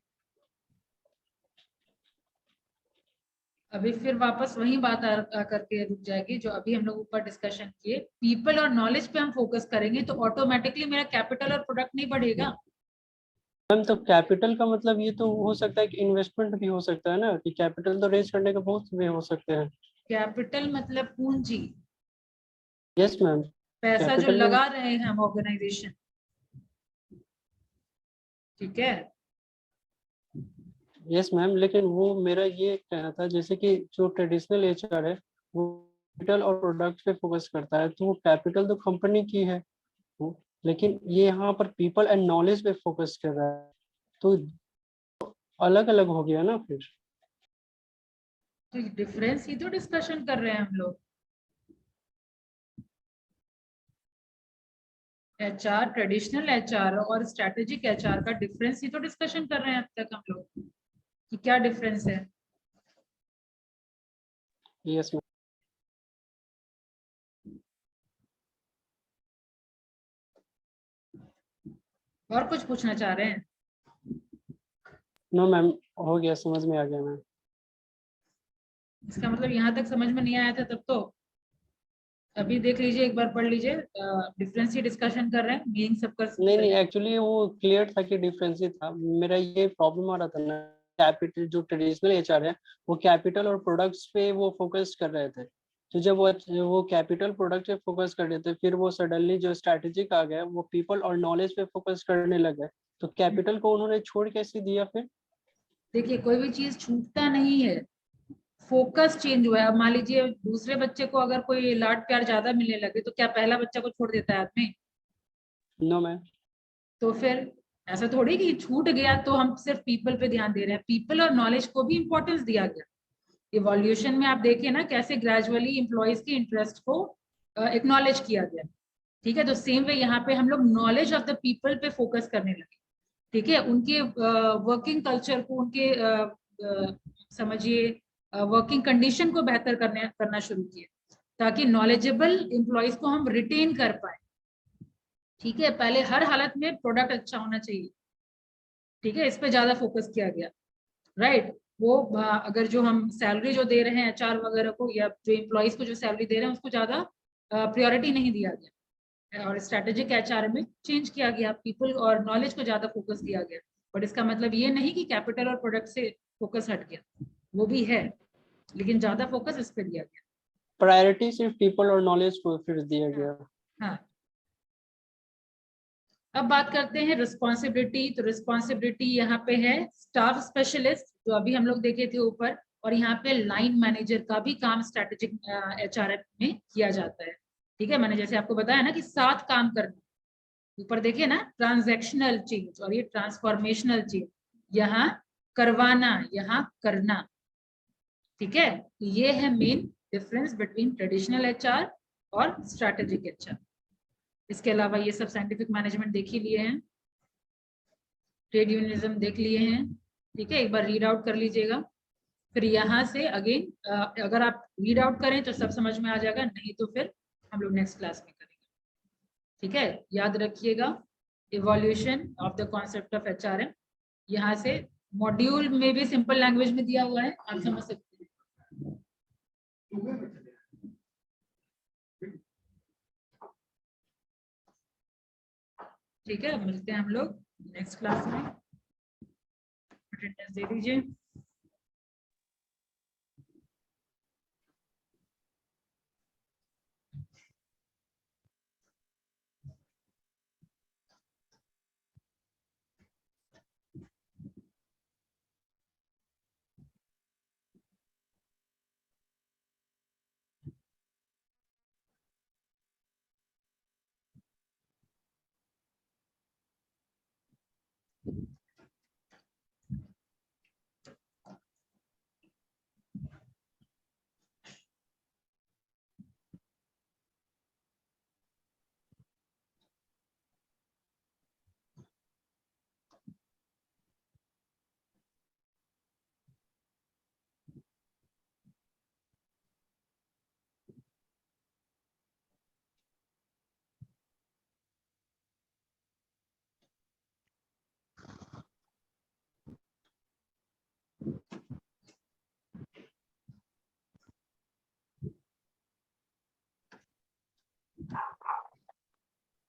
अभी फिर वापस वही बात आ करके रुक जाएगी जो अभी हम लोग ऊपर डिस्कशन किए, पीपल और नॉलेज पे हम फोकस करेंगे तो ऑटोमेटिकली मेरा कैपिटल और प्रोडक्ट नहीं बढ़ेगा। मैम तो कैपिटल का मतलब ये तो हो सकता है कि इन्वेस्टमेंट भी हो सकता है ना, कि कैपिटल तो रेज करने का बहुत वे हो सकते हैं। कैपिटल मतलब पूंजी, यस मैम, पैसा जो कैपिटल में लगा रहे हैं हम ऑर्गेनाइजेशन, ठीक है, यस मैम, लेकिन वो मेरा ये कहना था जैसे कि जो ट्रेडिशनल एचआर है वो कैपिटल और प्रोडक्ट पे फोकस करता है, तो कैपिटल तो कंपनी की है वो, लेकिन ये यहाँ पर पीपल एंड नॉलेज पे फोकस कर रहा है, तो अलग अलग हो गया ना फिर। तो डिफरेंस ही तो डिस्कशन कर रहे हैं हम लोग। एचआर, ट्रेडिशनल एचआर और स्ट्रेटेजिक एचआर का डिफरेंस ही तो डिस्कशन कर रहे हैं अब तक हम लोग, कि क्या डिफरेंस है। Yes ma'am. और कुछ पूछना चाह रहे हैं? नो मैम, हो गया, समझ में आ गया मैम। इसका मतलब यहाँ तक समझ में नहीं आया था तब तो। अभी देख लीजिए, एक बार पढ़ लीजिए, डिफरेंस ही डिस्कशन कर रहे हैं, मीनिंग सबका नहीं नहीं, एक्चुअली वो क्लियर था कि डिफरेंस ही था, मेरा ये प्रॉब्लम आ रहा था ना, कैपिटल जो ट्रेडिशनल एचआर है वो कैपिटल और प्रोडक्ट्स पे वो फोकस कर रहे थे, तो जब वो कैपिटल प्रोडक्ट पे फोकस कर रहे थे, फिर वो सडनली जो स्ट्रैटेजिक आ गया वो पीपल और नॉलेज पे फोकस करने लगे, तो कैपिटल को उन्होंने छोड़ कैसे दिया फिर? देखिए, कोई भी चीज छूटता नहीं है, फोकस चेंज हुआ है। अब मान लीजिए दूसरे बच्चे को अगर कोई लाड प्यार ज्यादा मिलने लगे तो क्या पहला बच्चा को छोड़ देता है आदमी? No ma'am. तो फिर ऐसा थोड़ी कि छूट गया तो हम सिर्फ पीपल पे ध्यान दे रहे हैं, पीपल और नॉलेज को भी इंपॉर्टेंस दिया गया। इवोल्यूशन में आप देखिए ना, कैसे ग्रेजुअली एम्प्लॉयज के इंटरेस्ट को एक्नॉलेज किया गया। ठीक है, तो सेम वे यहाँ पे हम लोग नॉलेज ऑफ द पीपल पे फोकस करने लगे। ठीक है, उनके वर्किंग कल्चर को, उनके समझिए वर्किंग कंडीशन को बेहतर करना शुरू किया, ताकि नॉलेजेबल एम्प्लॉयज को हम रिटेन कर पाए। ठीक है, पहले हर हालत में प्रोडक्ट अच्छा होना चाहिए। ठीक है, इस पे ज्यादा फोकस किया गया। राइट, वो अगर जो हम सैलरी जो दे रहे हैं एचआर वगैरह को, या जो एम्प्लॉयज को जो सैलरी दे रहे हैं उसको ज्यादा प्रायोरिटी नहीं दिया गया, और स्ट्रेटेजिक एचआर में चेंज किया गया, पीपल और नॉलेज को ज्यादा फोकस दिया गया। बट इसका मतलब ये नहीं कि कैपिटल और प्रोडक्ट से फोकस हट गया, वो भी है, लेकिन ज्यादा फोकस इस पे दिया गया। प्रायोरिटी सिर्फ पीपल और नॉलेज को फिर दिया गया। हाँ, अब बात करते हैं रिस्पॉन्सिबिलिटी। तो रिस्पॉन्सिबिलिटी यहाँ पे है स्टाफ स्पेशलिस्ट, जो अभी हम लोग देखे थे ऊपर, और यहाँ पे लाइन मैनेजर का भी काम स्ट्रेटेजिक एचआर में किया जाता है। ठीक है, मैंने जैसे आपको बताया ना कि 7 काम करना, ऊपर देखिए ना, ट्रांजैक्शनल चेंज और ये ट्रांसफॉर्मेशनल चेंज, यहाँ करवाना, यहाँ करना। ठीक है, तो ये है main difference between traditional HR और स्ट्रेटेजिक एचआर। इसके अलावा ये सब साइंटिफिक मैनेजमेंट देख ही लिए हैं, ट्रेड यूनियनिज्म देख लिए हैं। ठीक है, एक बार रीड आउट कर लीजिएगा, फिर यहाँ से अगेन अगर आप रीड आउट करें तो सब समझ में आ जाएगा, नहीं तो फिर हम लोग नेक्स्ट क्लास में करेंगे। ठीक है, याद रखिएगा, evolution of the concept of HRM, यहाँ से मॉड्यूल में भी सिंपल लैंग्वेज में दिया हुआ है, आप समझ सकते हैं। ठीक है, मिलते हैं हम लोग नेक्स्ट क्लास में, अटेंडेंस दे दीजिए।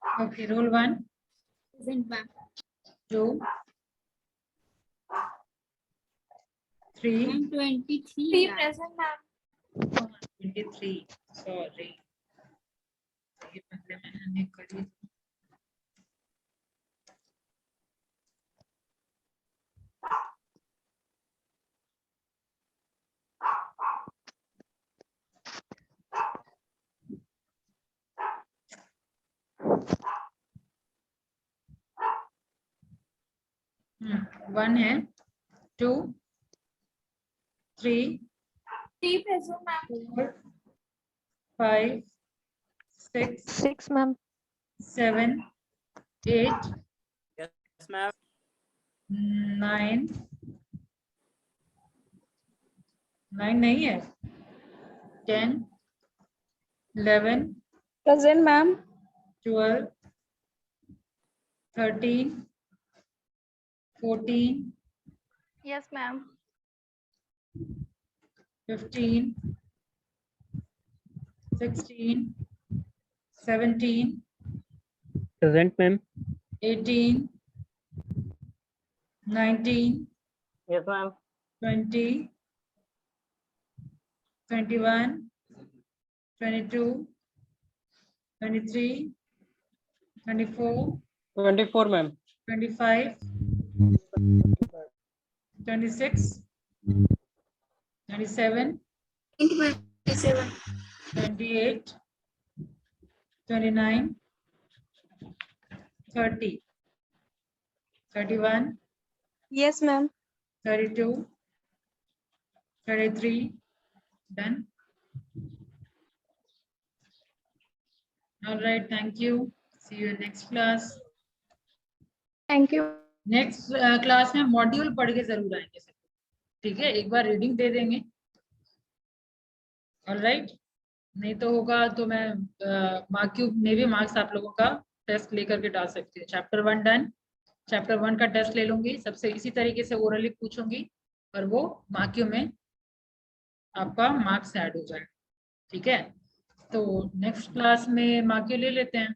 Okay, roll 1, Present, ma'am. 2, 3, I'm 23. Be ma'am. present, ma'am. 23, sorry, ये पहले मैंने करी। 1 है, 2, 3, 4, 5, 6, 6 मैम 7, 8, Yes, ma'am. 9, 9 नहीं है, 10, 11, Present, ma'am. 12, 13, 14, yes ma'am 15, 16, 17, Present, ma'am. 18, 19, Yes, ma'am. 20, 21, 22, 23, 24, 24, ma'am. 25, 26, 27, 28, 29, 30, 31, Yes, ma'am. 32, 33, done. All right, thank you. See you in next class. Thank you. Next class में module पढ़ के जरूर आएंगे सब, ठीक है? एक बार रीडिंग दे देंगे, ऑलराइट? नहीं तो होगा तो मैं मार्क क्यूब में भी मार्क्स आप लोगों का टेस्ट लेकर के डाल सकती हूँ। चैप्टर 1 डन, चैप्टर 1 का टेस्ट ले लूंगी, सबसे इसी तरीके से ओरली पूछूंगी और वो मार्क क्यूब में आपका मार्क्स ऐड हो जाए, ठीक है? तो नेक्स्ट क्लास में मार्क क्यूब ले लेते हैं,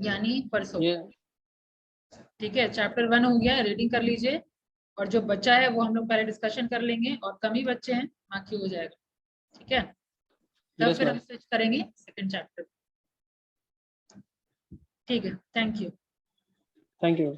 यानी परसों, ठीक है? चैप्टर 1 हो गया, रीडिंग कर लीजिए, और जो बच्चा है वो हम लोग पहले डिस्कशन कर लेंगे, और कम ही बच्चे हैं, बाकी हो जाएगा, ठीक है? तब फिर हम स्विच करेंगे सेकंड चैप्टर, ठीक है? Thank you. Thank you.